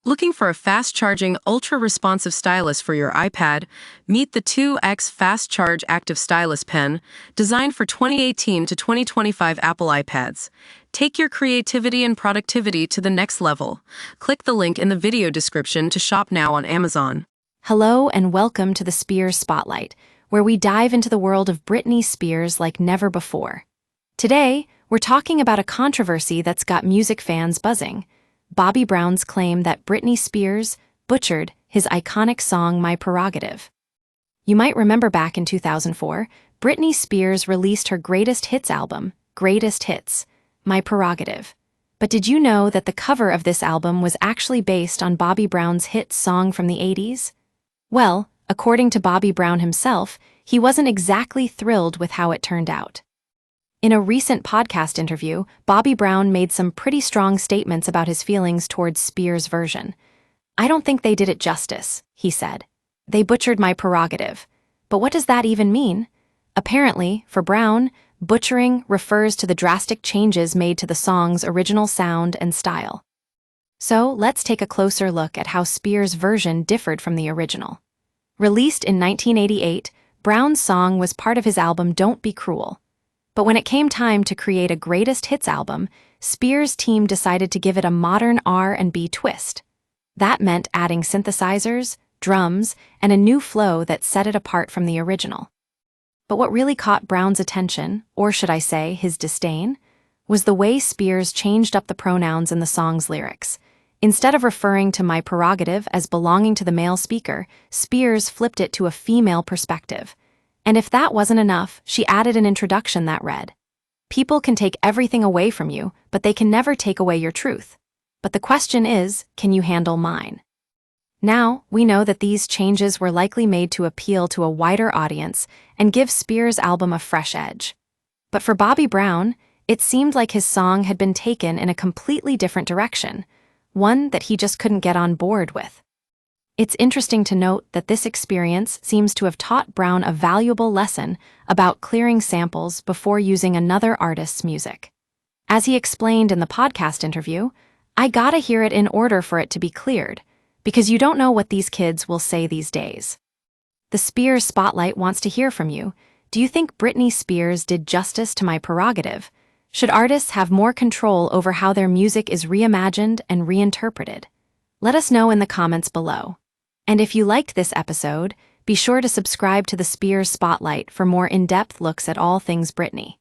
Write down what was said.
Looking for a fast-charging, ultra-responsive stylus for your iPad? Meet the 2X Fast Charge Active Stylus Pen, designed for 2018 to 2025 Apple iPads. Take your creativity and productivity to the next level. Click the link in the video description to shop now on Amazon. Hello and welcome to the Spears Spotlight, where we dive into the world of Britney Spears like never before. Today, we're talking about a controversy that's got music fans buzzing: Bobby Brown's claim that Britney Spears butchered his iconic song My Prerogative. You might remember back in 2004, Britney Spears released her greatest hits album, Greatest Hits, My Prerogative. But did you know that the cover of this album was actually based on Bobby Brown's hit song from the 80s? Well, according to Bobby Brown himself, he wasn't exactly thrilled with how it turned out. In a recent podcast interview, Bobby Brown made some pretty strong statements about his feelings towards Spears' version. "I don't think they did it justice," he said. "They butchered my prerogative." But what does that even mean? Apparently, for Brown, butchering refers to the drastic changes made to the song's original sound and style. So let's take a closer look at how Spears' version differed from the original. Released in 1988, Brown's song was part of his album Don't Be Cruel. But when it came time to create a greatest hits album, Spears' team decided to give it a modern R&B twist. That meant adding synthesizers, drums, and a new flow that set it apart from the original. But what really caught Brown's attention, or should I say his disdain, was the way Spears changed up the pronouns in the song's lyrics. Instead of referring to My Prerogative as belonging to the male speaker, Spears flipped it to a female perspective. And if that wasn't enough, she added an introduction that read, "People can take everything away from you, but they can never take away your truth. But the question is, can you handle mine?" Now, we know that these changes were likely made to appeal to a wider audience and give Spears' album a fresh edge. But for Bobby Brown, it seemed like his song had been taken in a completely different direction, one that he just couldn't get on board with. It's interesting to note that this experience seems to have taught Brown a valuable lesson about clearing samples before using another artist's music. As he explained in the podcast interview, "I gotta hear it in order for it to be cleared, because you don't know what these kids will say these days." The Spears Spotlight wants to hear from you. Do you think Britney Spears did justice to My Prerogative? Should artists have more control over how their music is reimagined and reinterpreted? Let us know in the comments below. And if you liked this episode, be sure to subscribe to the Spears Spotlight for more in-depth looks at all things Britney.